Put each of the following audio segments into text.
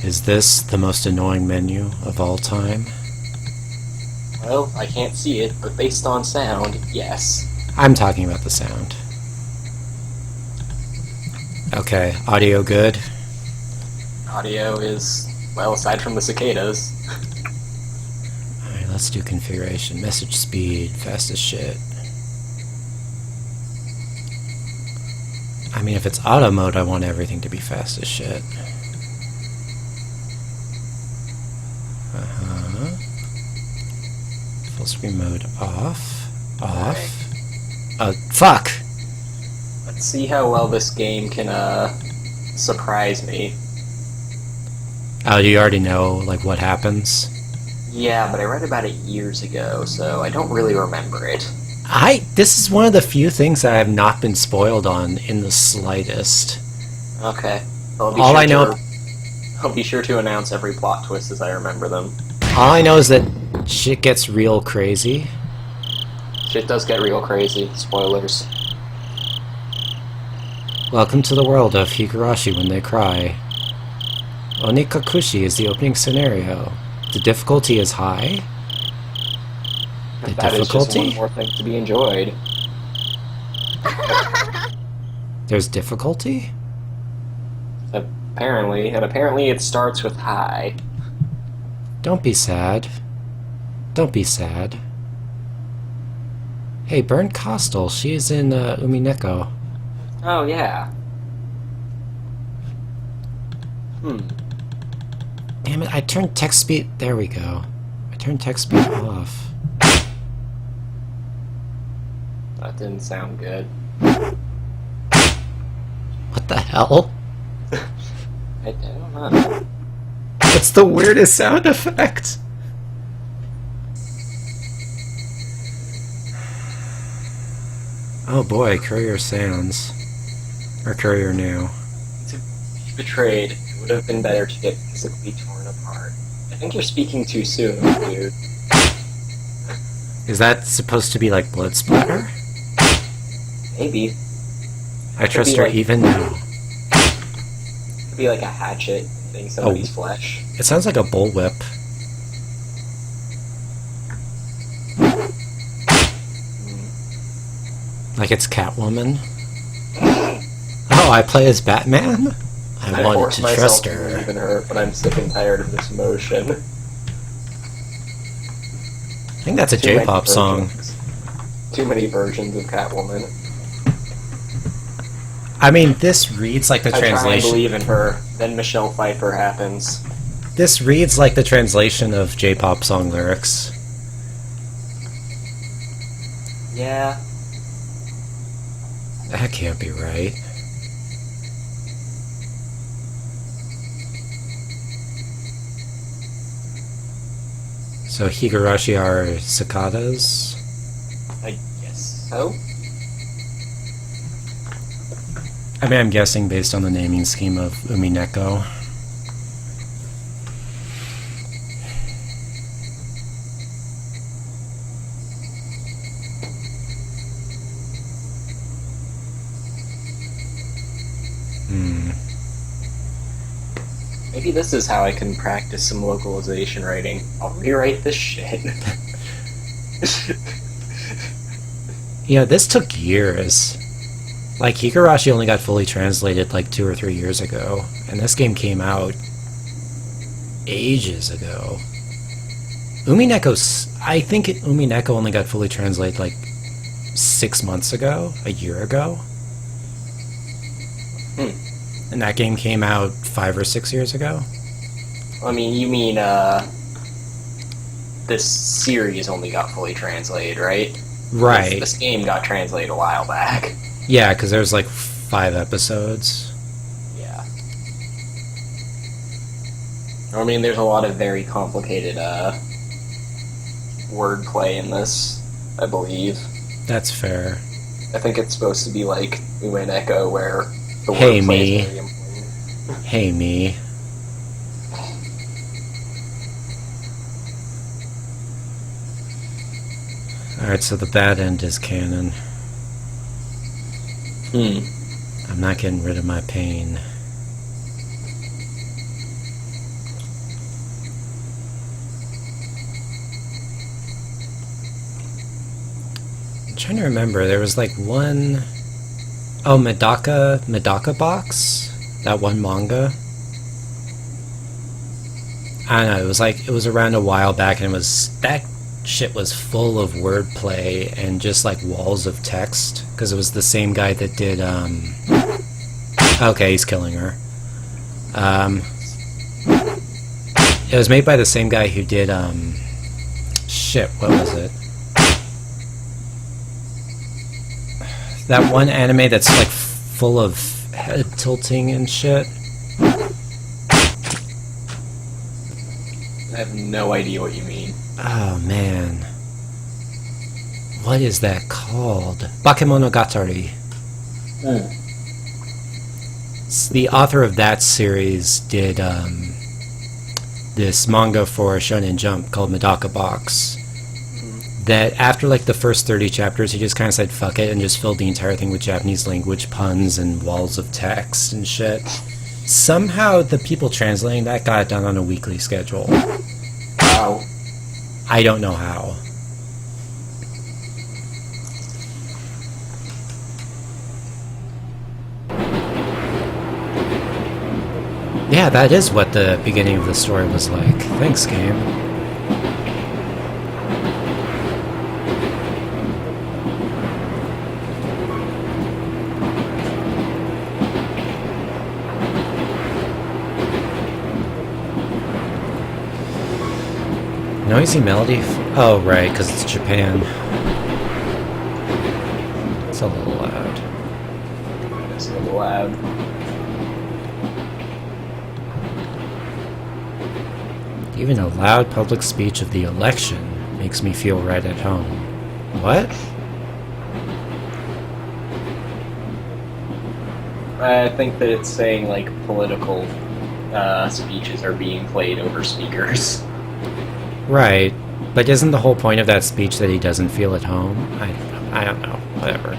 Is this the most annoying menu of all time? Well, I can't see it, but based on sound, yes. I'm talking about the sound. Okay, audio good? Audio is, well, aside from the cicadas. Alright, let's do configuration. Message speed, fast as shit. I mean, if it's auto mode, I want everything to be fast as shit. Full screen mode off. Off. Fuck! Let's see how well this game can, surprise me. Oh, you already know, like, what happens? Yeah, but I read about it years ago, so I don't really remember it. This is one of the few things that I have not been spoiled on in the slightest. Okay. I'll be sure to announce every plot twist as I remember them. All I know is that shit gets real crazy. Shit does get real crazy. Spoilers. Welcome to the world of Higurashi when they cry. Onikakushi is the opening scenario. The difficulty is high. The That is just difficulty? one more thing to be enjoyed. There's difficulty? Apparently, and apparently it starts with high. Don't be sad. Don't be sad. Hey, Burnt Costal, she is in Umineko. Oh, yeah. Damn it, I turned text speed... There we go. I turned text speed off. That didn't sound good. What the hell? I don't know. It's the weirdest sound effect! Oh boy, Courier Sounds. Or Courier New. To be betrayed, it would have been better to get physically torn apart. I think you're speaking too soon, dude. Is that supposed to be like blood splatter? Maybe. I trust be her like- even now. Could be like a hatchet hitting somebody's flesh. It sounds like a bullwhip. Like it's Catwoman. Oh, I play as Batman? I wanted force to myself trust to her. believe in her, but I'm sick and tired of this motion. I think that's a Too many J-pop song. versions. Too many versions of Catwoman. I mean, this reads like the I try and translation. believe in her, then Michelle Pfeiffer happens. This reads like the translation of J-pop song lyrics. Yeah. That can't be right. So Higurashi are cicadas? I guess so. I mean, I'm guessing based on the naming scheme of Umineko. Maybe this is how I can practice some localization writing. I'll rewrite this shit. You know, this took years. Like, Higurashi only got fully translated like 2 or 3 years ago, and this game came out ages ago. I think Umineko only got fully translated like 6 months ago, a year ago. And that game came out 5 or 6 years ago. I mean, you mean, this series only got fully translated, right? Right. This game got translated a while back. Yeah, because there's like 5 episodes. Yeah. I mean, there's a lot of very complicated, wordplay in this, I believe. That's fair. I think it's supposed to be like Umineko, where the Hey, wordplay me. is very important. Hey, me. Alright, so the bad end is canon. I'm not getting rid of my pain. I'm trying to remember. There was like one... Oh, Medaka Box? That one manga? I don't know, it was around a while back, and that shit was full of wordplay and just like walls of text, because it was the same guy that did, okay, he's killing her. It was made by the same guy who did, shit, what was it? That one anime that's like full of head tilting and shit. I have no idea what you mean. Oh man. What is that called? Bakemonogatari. The author of that series did this manga for Shonen Jump called Medaka Box. That after like the first 30 chapters, he just kind of said fuck it and just filled the entire thing with Japanese language puns and walls of text and shit. Somehow the people translating that got it done on a weekly schedule. Wow. I don't know how. Yeah, that is what the beginning of the story was like. Thanks, game. Noisy melody? Oh, right, because it's Japan. It's a little loud. It's a little loud. Even a loud public speech of the election makes me feel right at home. What? I think that it's saying, like, political speeches are being played over speakers. Right, but isn't the whole point of that speech that he doesn't feel at home? I don't know, whatever.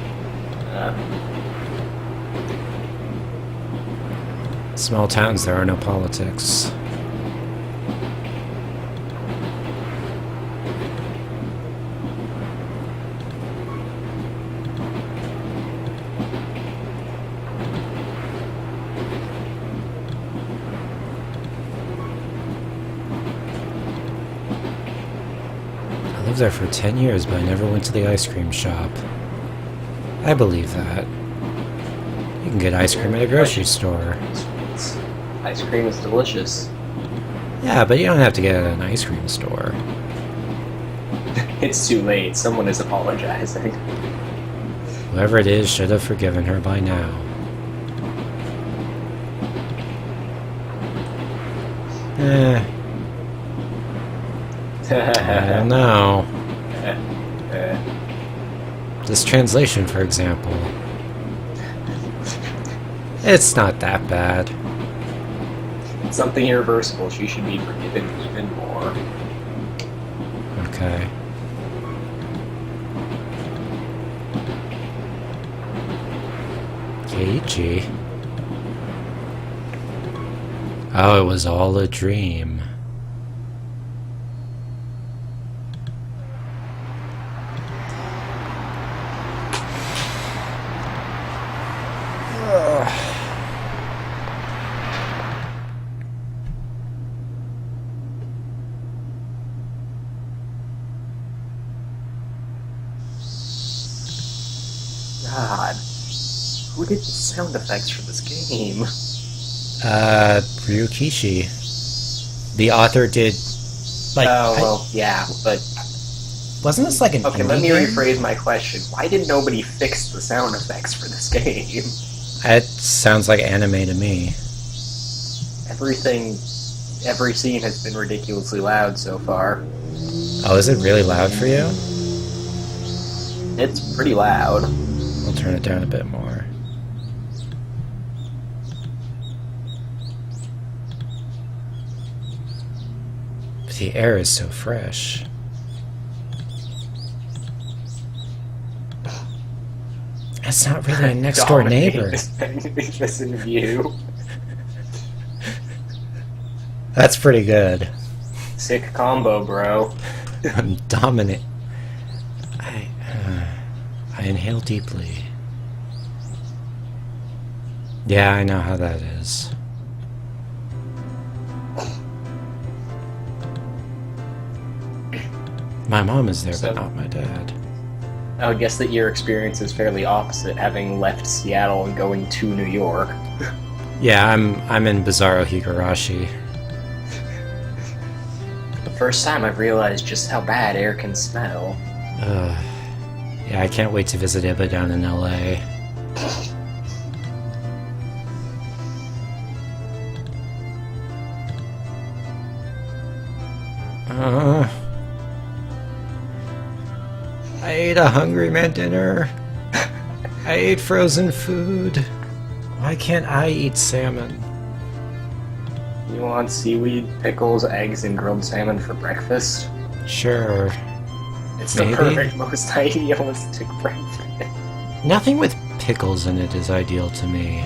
Small towns, there are no politics. I lived there for 10 years, but I never went to the ice cream shop. I believe that. You can get ice cream at a grocery store. Ice cream is delicious. Yeah, but you don't have to get it at an ice cream store. It's too late. Someone is apologizing. Whoever it is should have forgiven her by now. I don't know. This translation, for example. It's not that bad. Something irreversible. She should be forgiven even more. Okay. Keiichi. Oh, it was all a dream. God. Who did the sound effects for this game? Ryukishi. The author did... Like, yeah, but... Wasn't this like an Okay, indie let me game? rephrase my question. Why did nobody fix the sound effects for this game? It sounds like anime to me. Every scene has been ridiculously loud so far. Oh, is it really loud for you? It's pretty loud. We'll turn it down a bit more. But the air is so fresh. That's not really a next-door neighbor. This in view. That's pretty good. Sick combo, bro. I'm dominant. inhale deeply. Yeah, I know how that is. My mom is there, So- but not my dad. I would guess that your experience is fairly opposite, having left Seattle and going to New York. Yeah, I'm in Bizarro Higurashi. The first time I've realized just how bad air can smell. Yeah, I can't wait to visit Iba down in LA. I ate a Hungry Man dinner. I ate frozen food. Why can't I eat salmon? You want seaweed, pickles, eggs, and grilled salmon for breakfast? Sure. It's Maybe. the perfect, most idealistic breakfast. Nothing with pickles in it is ideal to me.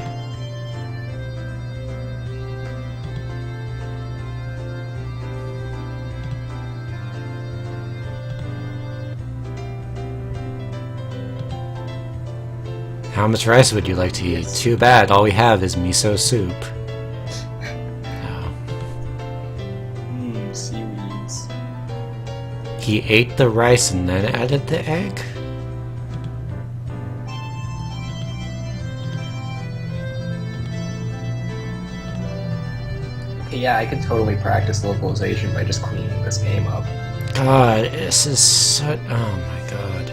How much rice would you like to eat? Too bad, all we have is miso soup. Oh. Seaweeds. He ate the rice and then added the egg? Yeah, I could totally practice localization by just cleaning this game up. God, this is so... Oh my god.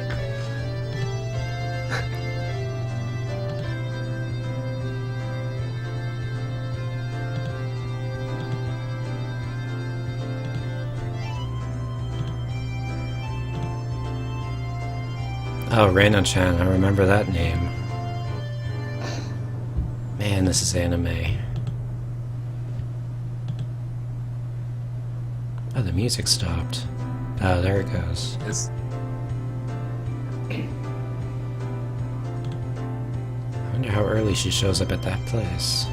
Oh, Reina-chan, I remember that name. Man, this is anime. Oh, the music stopped. Oh, there it goes. It's I wonder how early she shows up at that place.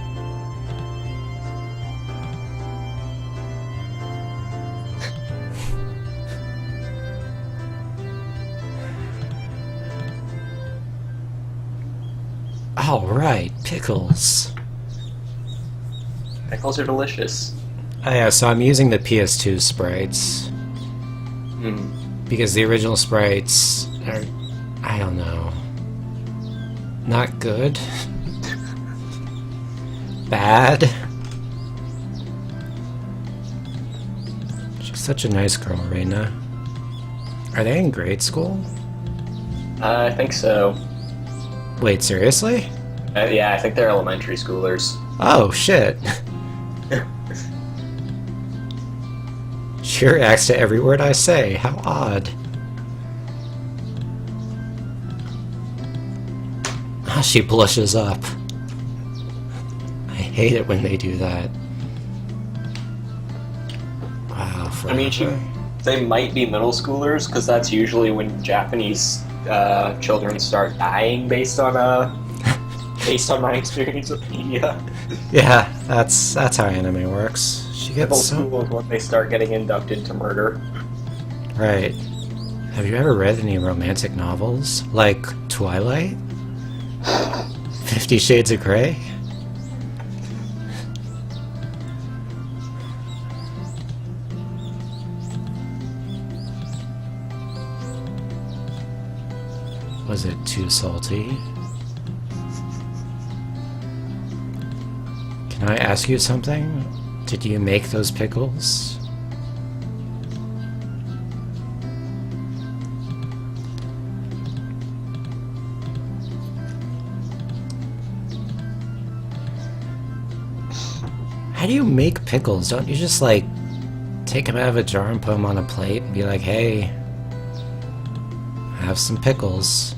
Alright, pickles. pickles are delicious. Oh yeah, so I'm using the PS2 sprites. Because the original sprites are... I don't know. Not good. Bad. She's such a nice girl, Reina. Are they in grade school? I think so. Wait, seriously? Yeah, I think they're elementary schoolers. Oh, shit. She reacts to every word I say. How odd. Ah, she blushes up. I hate it when they do that. Wow, I mean, they might be middle schoolers, because that's usually when Japanese children start dying based on my experience with media. Yeah, that's how anime works. She Middle gets so... school is when they start getting inducted to murder. Right. Have you ever read any romantic novels? Like Twilight? 50 Shades of Grey? Was it too salty? Can I ask you something? Did you make those pickles? How do you make pickles? Don't you just, like, take them out of a jar and put them on a plate and be like, hey, have some pickles?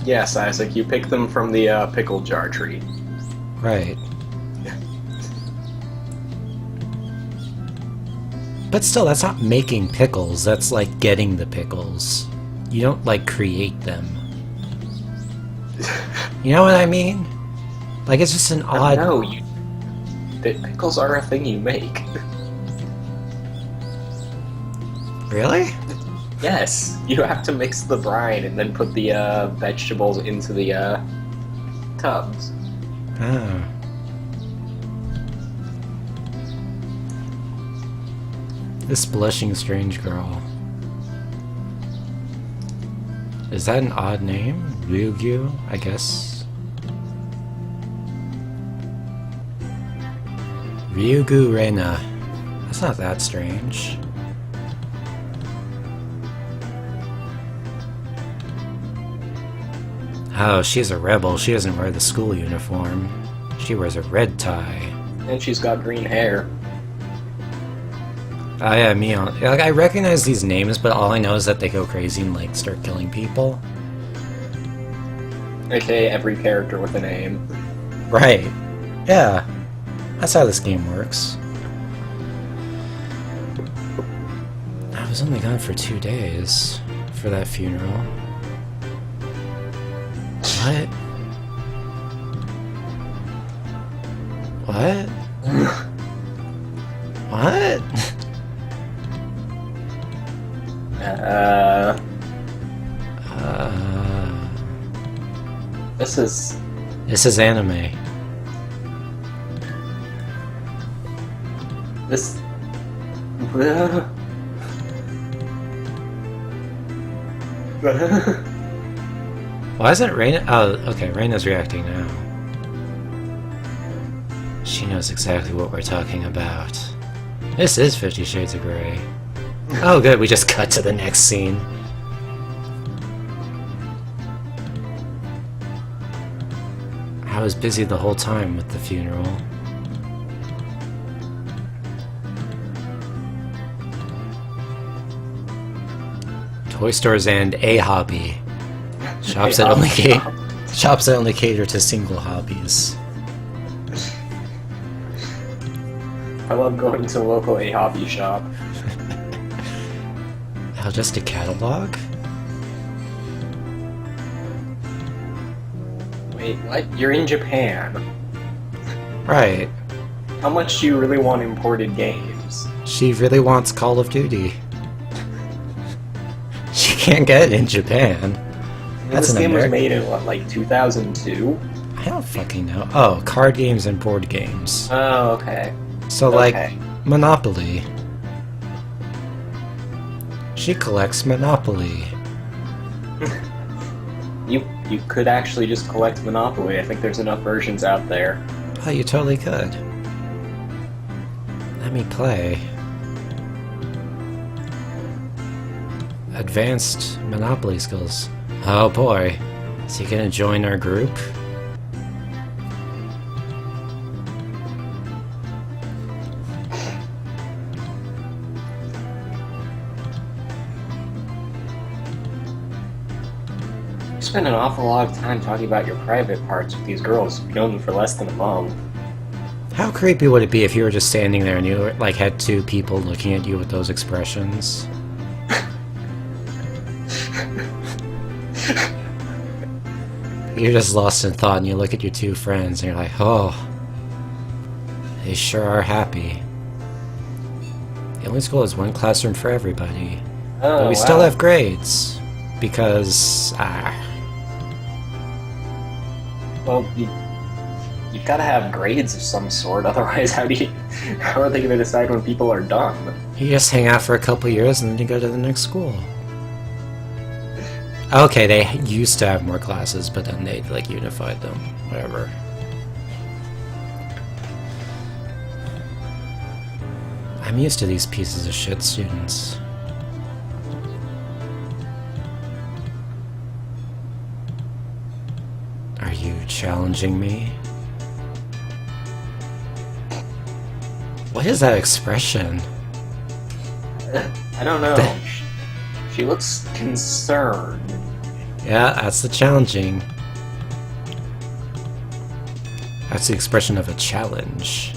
Yes, Isaac, you pick them from the pickle jar tree. Right. But still, that's not making pickles, that's like getting the pickles. You don't, like, create them. You know what I mean? Like, it's just an odd... No, pickles are a thing you make. Really? Yes, you have to mix the brine and then put the vegetables into the tubs. Oh. This blushing strange girl. Is that an odd name? Ryugyu, I guess. Ryugu Reina. That's not that strange. Oh, she's a rebel. She doesn't wear the school uniform. She wears a red tie. And she's got green hair. Oh yeah, Mion. Like, I recognize these names, but all I know is that they go crazy and like start killing people. Okay, every character with a name. Right. Yeah. That's how this game works. I was only gone for 2 days for that funeral. What? What? What? This is anime. This... Why isn't Reina? Oh, okay, Reina's reacting now. She knows exactly what we're talking about. This is 50 Shades of Grey. Oh good, we just cut to the next scene. I was busy the whole time with the funeral. Toy stores and a hobby. Shops that only cater to single hobbies. I love going to a local hobby shop. Oh, just a catalog? Wait, what? You're in Japan. Right. How much do you really want imported games? She really wants Call of Duty. She can't get it in Japan. That's this game was American. made in, what, like 2002? I don't fucking know. Oh, card games and board games. Oh, okay. So, Okay. like, Monopoly. She collects Monopoly. You could actually just collect Monopoly. I think there's enough versions out there. Oh, you totally could. Let me play. Advanced Monopoly skills. Oh boy. Is he gonna join our group? You spend an awful lot of time talking about your private parts with these girls who've known them for less than a month. How creepy would it be if you were just standing there and you like had two people looking at you with those expressions? You're just lost in thought and you look at your two friends and you're like, oh, they sure are happy. The only school has one classroom for everybody. Oh, But we still have grades. Because, Well, you've got to have grades of some sort, otherwise how are they going to decide when people are done? you just hang out for a couple years and then you go to the next school. Okay, they used to have more classes, but then they, like, unified them. Whatever. I'm used to these pieces of shit students. Are you challenging me? What is that expression? I don't know. She looks concerned. Yeah, that's the challenging. That's the expression of a challenge.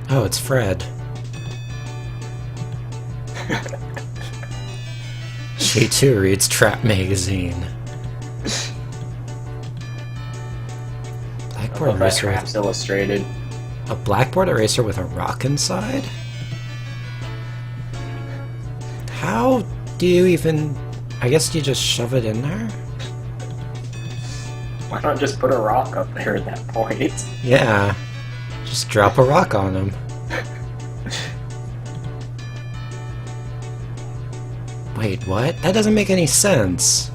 Oh, it's Fred. She too reads Trap magazine. Blackboard eraser Traps Illustrated. a blackboard eraser with a rock inside? How do you even... I guess you just shove it in there? Why not just put a rock up there at that point? Yeah. Just drop a rock on him. Wait, what? That doesn't make any sense.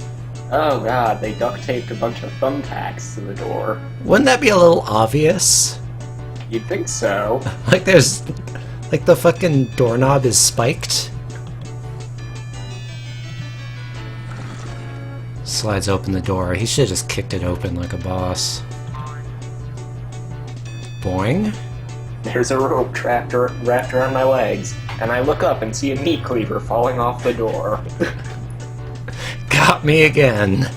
Oh god, they duct taped a bunch of thumbtacks to the door. Wouldn't that be a little obvious? You'd think so. Like there's... Like the fucking doorknob is spiked? Slides open the door. He should've just kicked it open like a boss. Boing. There's a rope wrapped around my legs, and I look up and see a meat cleaver falling off the door. Got me again.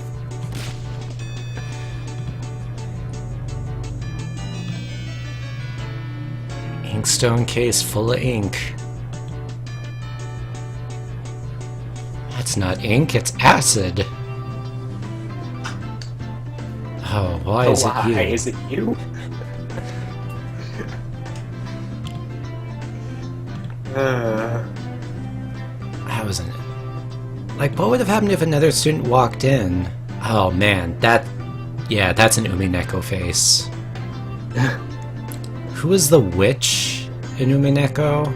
Inkstone case full of ink. That's not ink, it's acid. Oh, why is it you? Why is it you? How wasn't it? Like, what would have happened if another student walked in? Oh man, yeah, that's an Umineko face. Who is the witch in Umineko?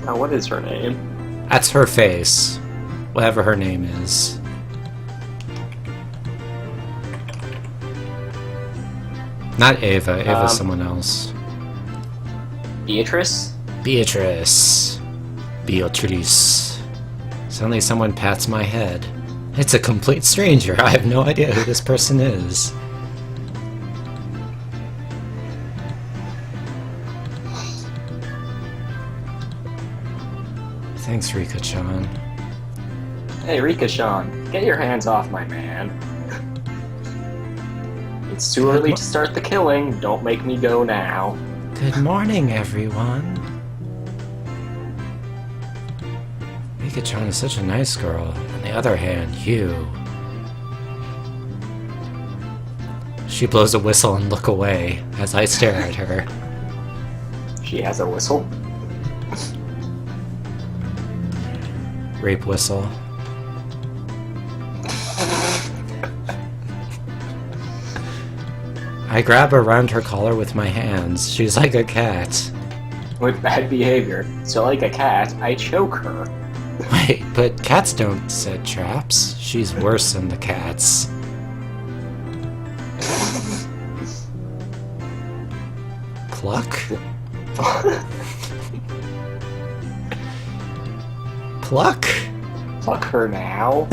Oh, what is her name? That's her face. Whatever her name is. Not Ava, Ava's someone else. Beatrice? Beatrice. Beatrice. Suddenly someone pats my head. It's a complete stranger. I have no idea who this person is. Thanks, Rika-chan. Hey, Rika-chan, get your hands off my man. It's too early to start the killing. Don't make me go now. Good morning, everyone. Rika-chan is such a nice girl. On the other hand, you... She blows a whistle and look away as I stare at her. She has a whistle. Rape whistle. I grab around her collar with my hands. She's like a cat. With bad behavior. So like a cat, I choke her. Wait, but cats don't set traps. She's worse than the cats. Pluck? Pluck? Pluck her now?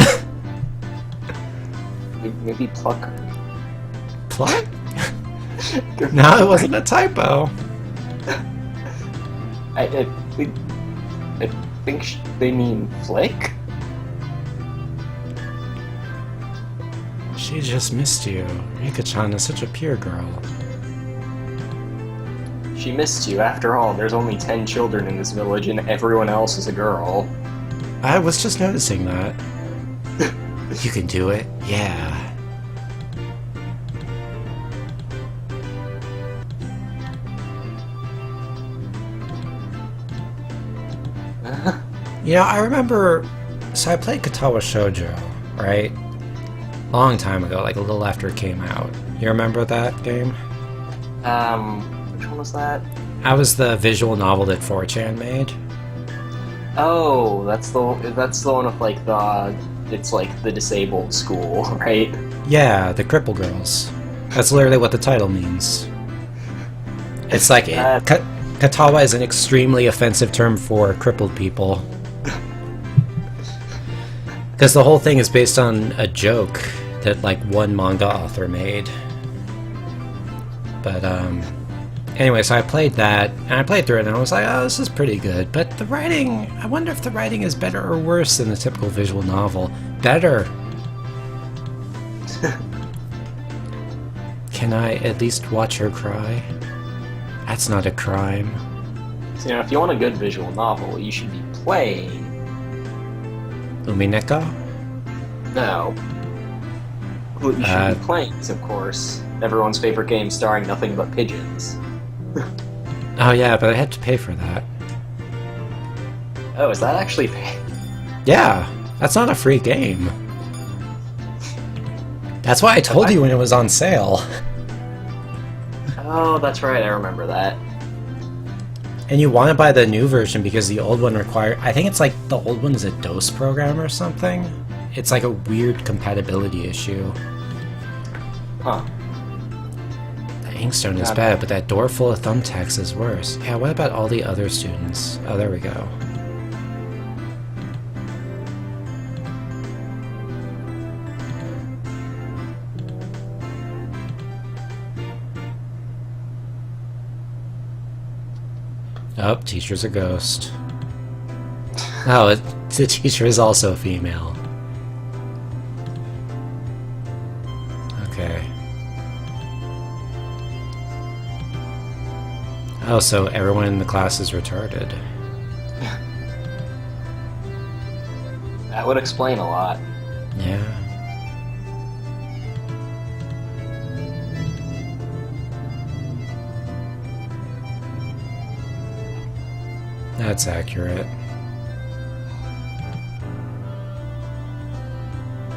Maybe pluck her. Pluck? No, it wasn't a typo. I think they mean flick? She just missed you. Rika-chan is such a pure girl. She missed you. After all, there's only 10 children in this village and everyone else is a girl. I was just noticing that. You can do it? Yeah. You know, I remember... So I played Katawa Shoujo, right? Long time ago, like a little after it came out. You remember that game? Which one was that? That was the visual novel that 4chan made. Oh, that's the one with like it's like the disabled school, right? Yeah, the cripple girls. That's literally what the title means. It's like Katawa is an extremely offensive term for crippled people. Because the whole thing is based on a joke that like one manga author made. But anyway, so I played that, and I played through it, and I was like, oh, this is pretty good. But the writing, I wonder if the writing is better or worse than the typical visual novel. Better. Can I at least watch her cry? That's not a crime. So, if you want a good visual novel, you should be playing... Umineko? No. What you should be playing is, of course, everyone's favorite game starring nothing but pigeons. Oh yeah, but I had to pay for that. Oh, is that actually paid? Yeah, that's not a free game. That's why I told you when it was on sale. Oh, that's right, I remember that. And you want to buy the new version because the old one required... I think it's like the old one is a DOS program or something. It's like a weird compatibility issue. Huh. The Inkstone is bad, but that door full of thumbtacks is worse. Yeah, what about all the other students? Oh, there we go. Oh, teacher's a ghost. Oh, the teacher is also female. Okay. Oh, so everyone in the class is retarded. That would explain a lot. Yeah. That's accurate.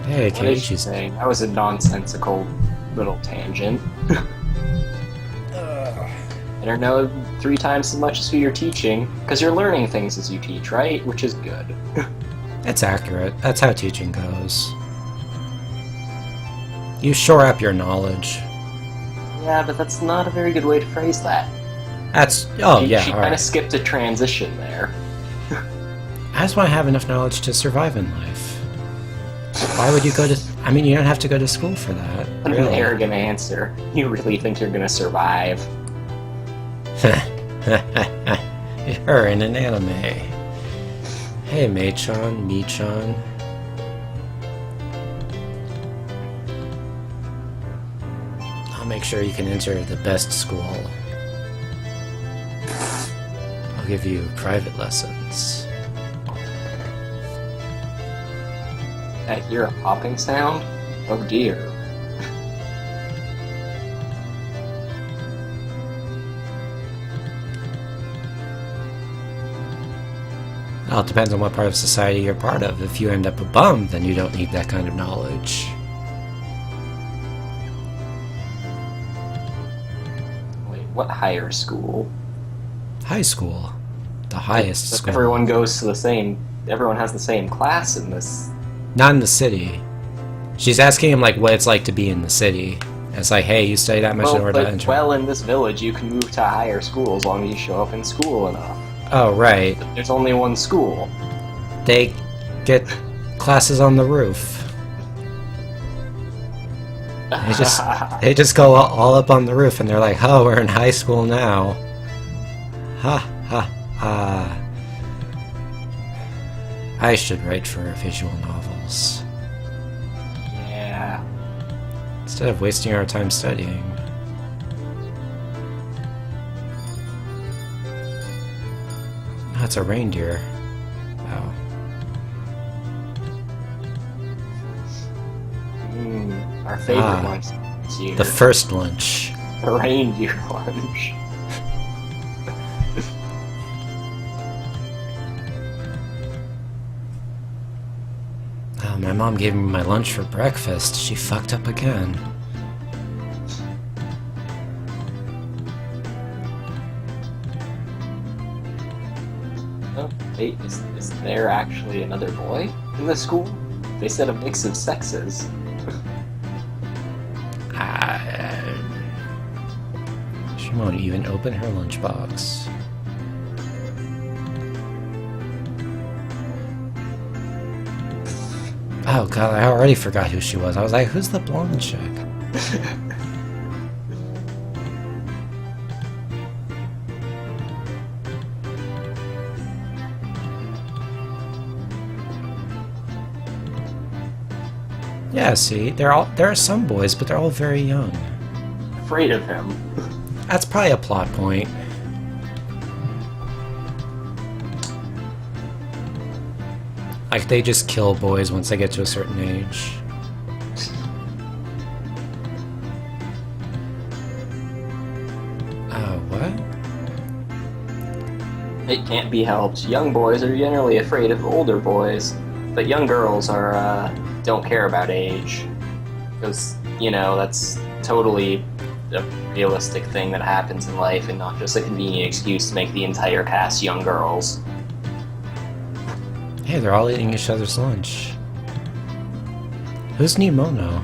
Hey, What is she Keiichi's... saying? That was a nonsensical little tangent. I don't know 3 times as much as who you're teaching, because you're learning things as you teach, right? Which is good. That's accurate. That's how teaching goes. You shore up your knowledge. Yeah, but that's not a very good way to phrase that. That's... Oh, yeah, She kind of skipped a transition there. I just want to have enough knowledge to survive in life. Why would you go to... I mean, you don't have to go to school for that. What an arrogant answer. You really think you're gonna survive? You're in an anime. Hey, Mei-chan, Mi-chan. I'll make sure you can enter the best school. I'll give you private lessons. I hear a popping sound? Oh dear. Well, it depends on what part of society you're part of. If you end up a bum, then you don't need that kind of knowledge. Wait, what higher school? High school. The highest school. Everyone goes to the same... Everyone has the same class in this... Not in the city. She's asking him, like, what it's like to be in the city. And it's like, hey, you study that much in order to enter. Well, in this village, you can move to a higher school as long as you show up in school enough. Oh, right. There's only one school. They get classes on the roof. They just go all up on the roof and they're like, oh, we're in high school now. Ha ha ha. I should write for visual novels. Yeah. Instead of wasting our time studying. Oh, it's a reindeer. Oh. Our favorite lunch this year. The first lunch. The reindeer lunch. Oh, my mom gave me my lunch for breakfast. She fucked up again. Oh, wait, is there actually another boy in the school? They said a mix of sexes. She won't even open her lunchbox. Oh god, I already forgot who she was. I was like, who's the blonde chick? Yeah, see, there are some boys, but they're all very young. Afraid of him. That's probably a plot point. Like, they just kill boys once they get to a certain age. What? It can't be helped. Young boys are generally afraid of older boys, but young girls are, don't care about age. Because, you know, that's totally a realistic thing that happens in life and not just a convenient excuse to make the entire cast young girls. Hey, they're all eating each other's lunch. Who's Nimono?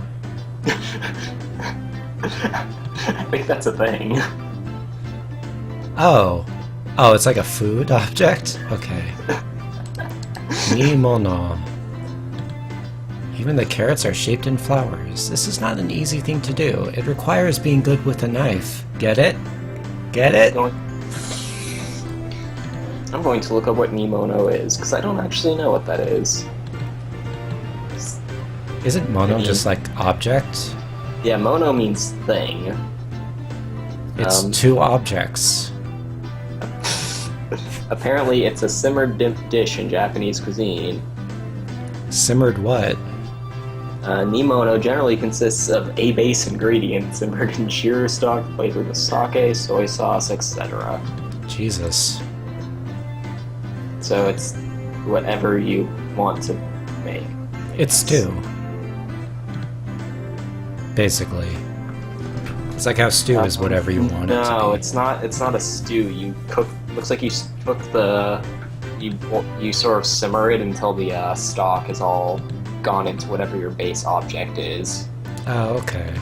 I think that's a thing. Oh. Oh, it's like a food object? Okay. Nimono. Even the carrots are shaped in flowers. This is not an easy thing to do. It requires being good with a knife. Get it? Get it? I'm going to look up what Nimono is, because I don't actually know what that is. Isn't mono just like object? Yeah, mono means thing. It's two objects. Apparently, it's a simmered dish in Japanese cuisine. Simmered what? Nimono generally consists of a base ingredient simmered in shiro stock flavored with sake, soy sauce, etc. Jesus. So it's whatever you want to make. It's stew. Basically. It's like how stew is whatever you want it to be. No, it's not. It's not a stew. You cook. Looks like you cook the. You sort of simmer it until the stock is all gone into whatever your base object is. Oh, okay.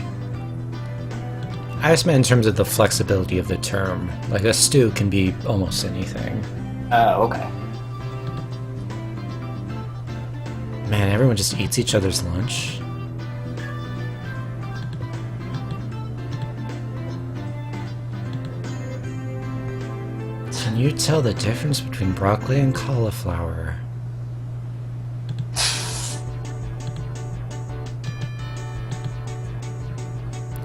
I just meant in terms of the flexibility of the term. Like a stew can be almost anything. Oh, okay. Man, everyone just eats each other's lunch. Can you tell the difference between broccoli and cauliflower?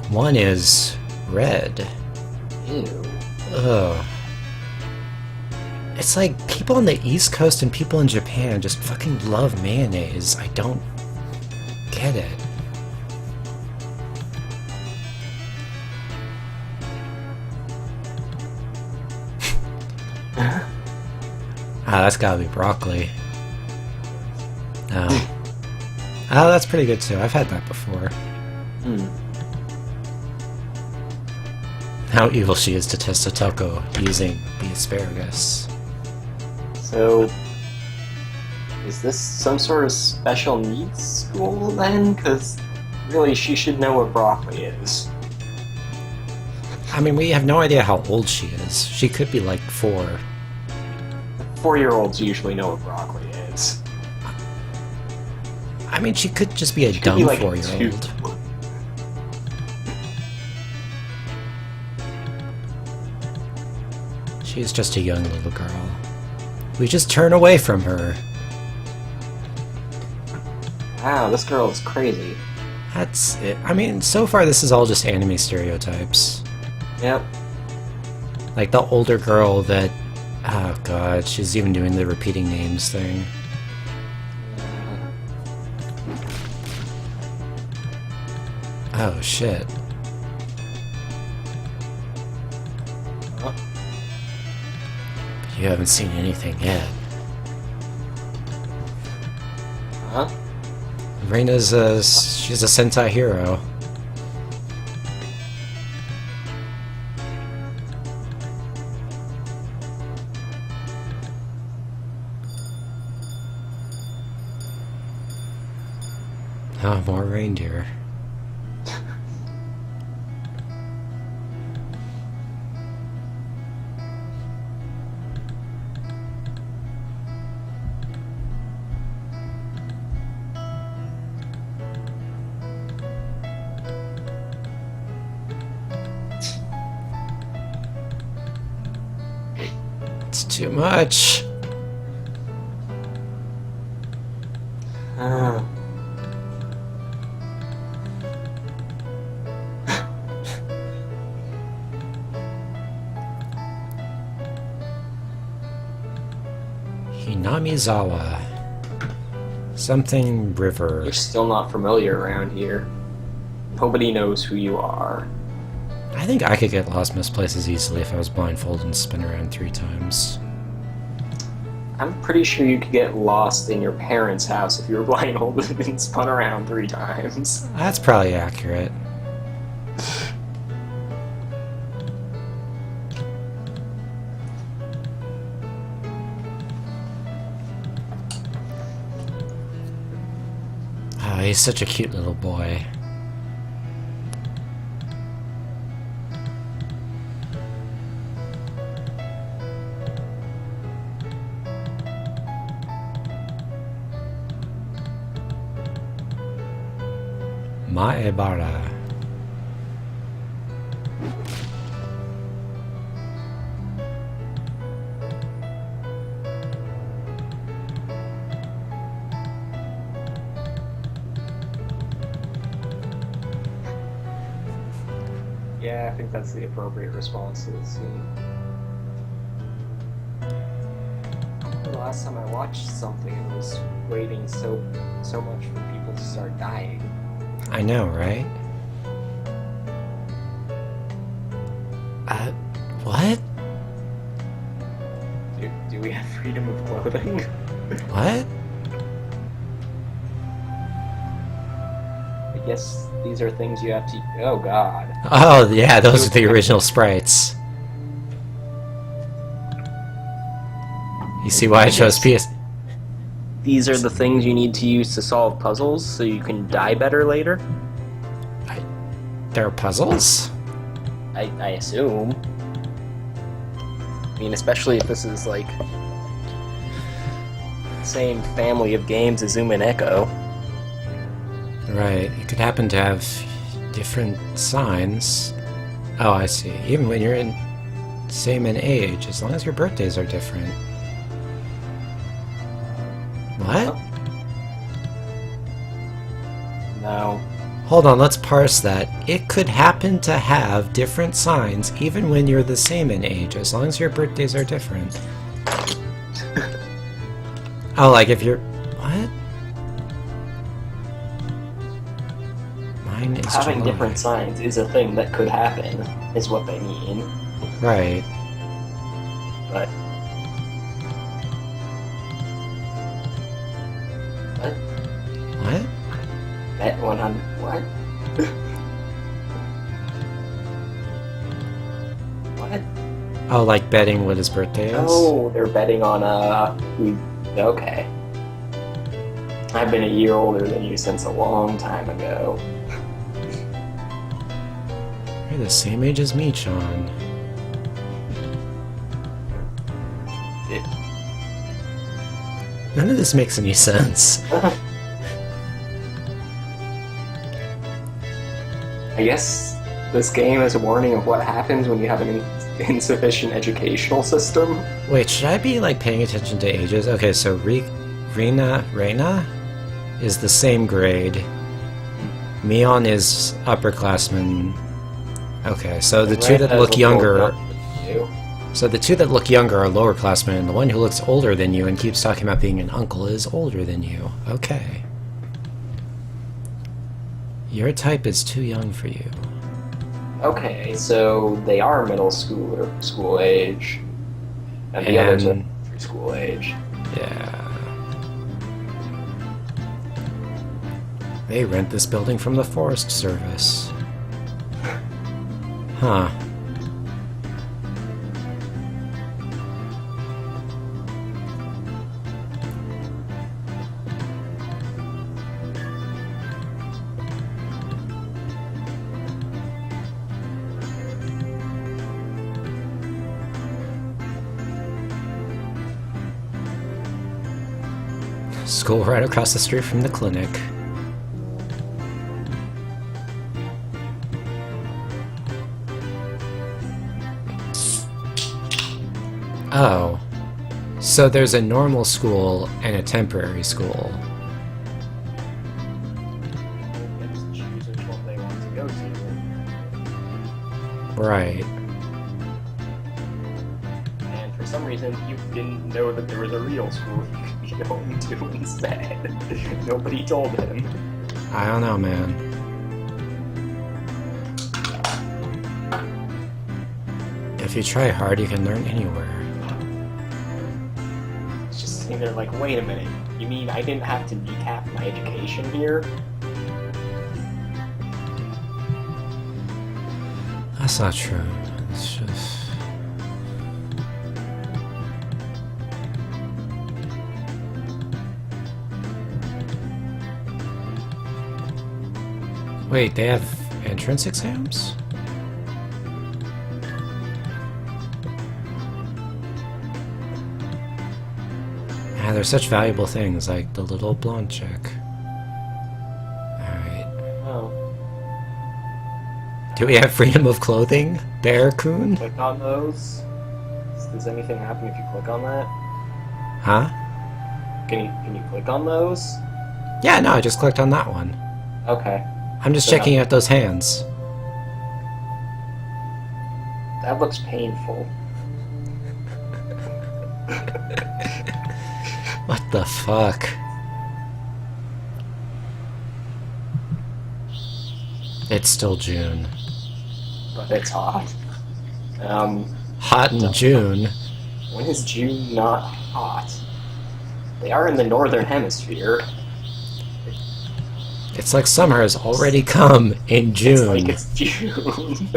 One is red. Ew. Ugh. It's like people on the East Coast and people in Japan just fucking love mayonnaise. I don't get it. That's gotta be broccoli. Oh. Oh, that's pretty good too. I've had that before. How evil she is to test Totoko using the asparagus. So, is this some sort of special needs school then? Because really, she should know what broccoli is. I mean, we have no idea how old she is. She could be like 4. 4-year-olds usually know what broccoli is. I mean, she could just be a She could dumb be like 4-year-old. 2. She's just a young little girl. We just turn away from her. Wow, this girl is crazy. That's it. I mean, so far this is all just anime stereotypes. Yep. Like the older girl that... Oh god, she's even doing the repeating names thing. Oh shit. You haven't seen anything yet. Huh? Reina's she's a Sentai hero. Oh, more reindeer. It's too much. Hinamizawa. Something river. You're still not familiar around here. Nobody knows who you are. I think I could get lost most places easily if I was blindfolded and spin around 3 times. I'm pretty sure you could get lost in your parents' house if you were blindfolded and spun around 3 times. That's probably accurate. Oh, he's such a cute little boy. Maebara. Yeah, I think that's the appropriate response to this scene. The last time I watched something, it was waiting so much for people to start dying. I know, right? What? Do we have freedom of clothing? What? I guess these are things you have to... Oh, God. Oh, yeah, those are the original sprites. You see why I chose PS... These are the things you need to use to solve puzzles so you can die better later? They're puzzles? I assume. I mean, especially if this is, like, same family of games as Zoom and Echo. Right, it could happen to have different signs. Oh, I see. Even when you're in same in age, as long as your birthdays are different. What? No. Hold on, let's parse that. It could happen to have different signs even when you're the same in age, as long as your birthdays are different. Oh, like if you're... What? Mine is Having July. different signs is a thing that could happen, is what they mean. Right. But... What? What? Bet 100... What? What? Oh, like betting what his birthday is? Oh, they're betting on, Okay. I've been a year older than you since a long time ago. You're the same age as me, John. None of this makes any sense. I guess this game is a warning of what happens when you have an insufficient educational system. Wait, should I be, like, paying attention to ages? Okay, so Reina is the same grade. Mion is upperclassman. Okay, so the two that look younger... So the two that look younger are lowerclassmen, and the one who looks older than you and keeps talking about being an uncle is older than you. Okay. Your type is too young for you. Okay, so they are middle school age, and the others are preschool age. Yeah. They rent this building from the Forest Service. Huh. School right across the street from the clinic. Oh. So there's a normal school and a temporary school. Choose which one they want to go to. Right. And for some reason, you didn't know that there was a real school you could he going to instead? Nobody told him. I don't know, man. If you try hard, you can learn anywhere. It's just sitting there like, wait a minute. You mean I didn't have to recap my education here? That's not true. It's just... Wait, they have entrance exams? Ah, they're such valuable things, like the little blonde chick. Alright. Oh. Do we have freedom of clothing, Bear-kun? Click on those. Does anything happen if you click on that? Huh? Can you click on those? Yeah, no, I just clicked on that one. Okay. I'm just So- checking out those hands. That looks painful. What the fuck? It's still June. But it's hot. Hot in June? When is June not hot? They are in the northern hemisphere. It's like summer has already come in It's June. like it's June.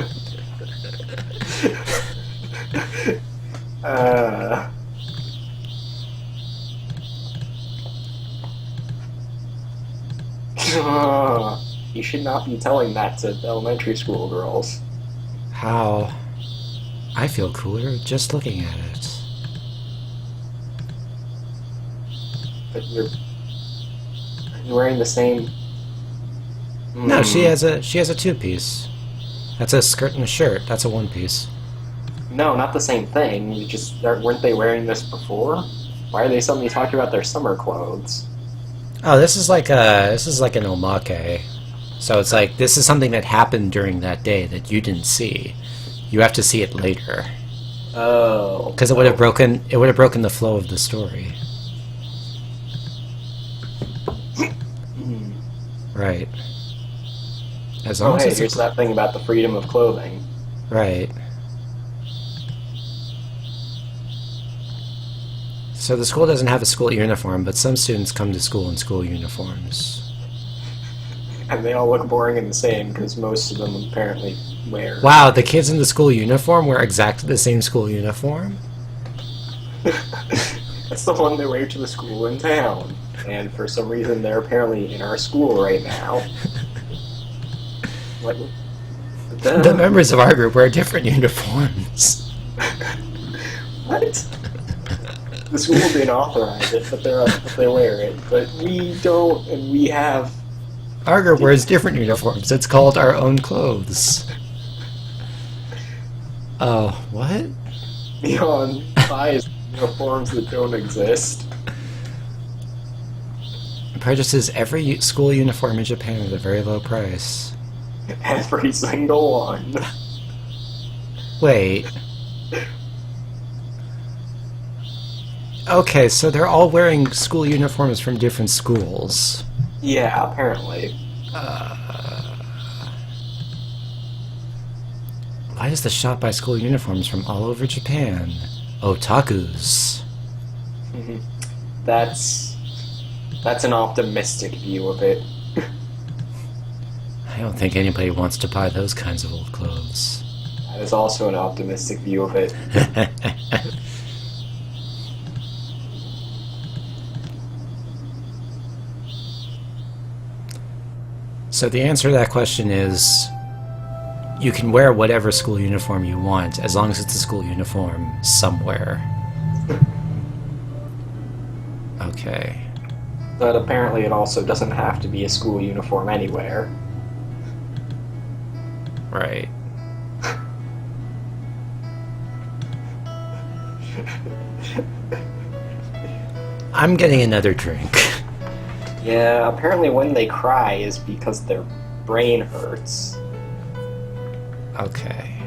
You should not be telling that to elementary school girls. How? I feel cooler just looking at it. But you're wearing the same. No, she has a two-piece. That's a skirt and a shirt. That's a one-piece. No, not the same thing. You just weren't they wearing this before? Why are they suddenly talking about their summer clothes? Oh, this is like an omake. So it's like this is something that happened during that day that you didn't see. You have to see it later. Oh. Because it would have broken the flow of the story. Right. As long Oh, as hey, it's here's that thing about the freedom of clothing. right. So the school doesn't have a school uniform, but some students come to school in school uniforms. And they all look boring and the same, because most of them apparently wear... Wow, the kids in the school uniform wear exactly the same school uniform? That's the one they wear to the school in town. And for some reason, they're apparently in our school right now. What? The members of our group wear different uniforms. What? The school didn't authorize it, but they wear it. But we don't, and we have... Our group wears different uniforms. It's called our own clothes. Oh, what? Neon buys uniforms that don't exist. Purchases every school uniform in Japan at a very low price. Every single one. Wait. Okay, so they're all wearing school uniforms from different schools. Yeah, apparently. Why does the shop buy school uniforms from all over Japan? Otakus. That's an optimistic view of it. I don't think anybody wants to buy those kinds of old clothes. That is also an optimistic view of it. So the answer to that question is, you can wear whatever school uniform you want, as long as it's a school uniform somewhere. Okay. But apparently it also doesn't have to be a school uniform anywhere. Right. I'm getting another drink. Yeah, apparently when they cry is because their brain hurts. Okay.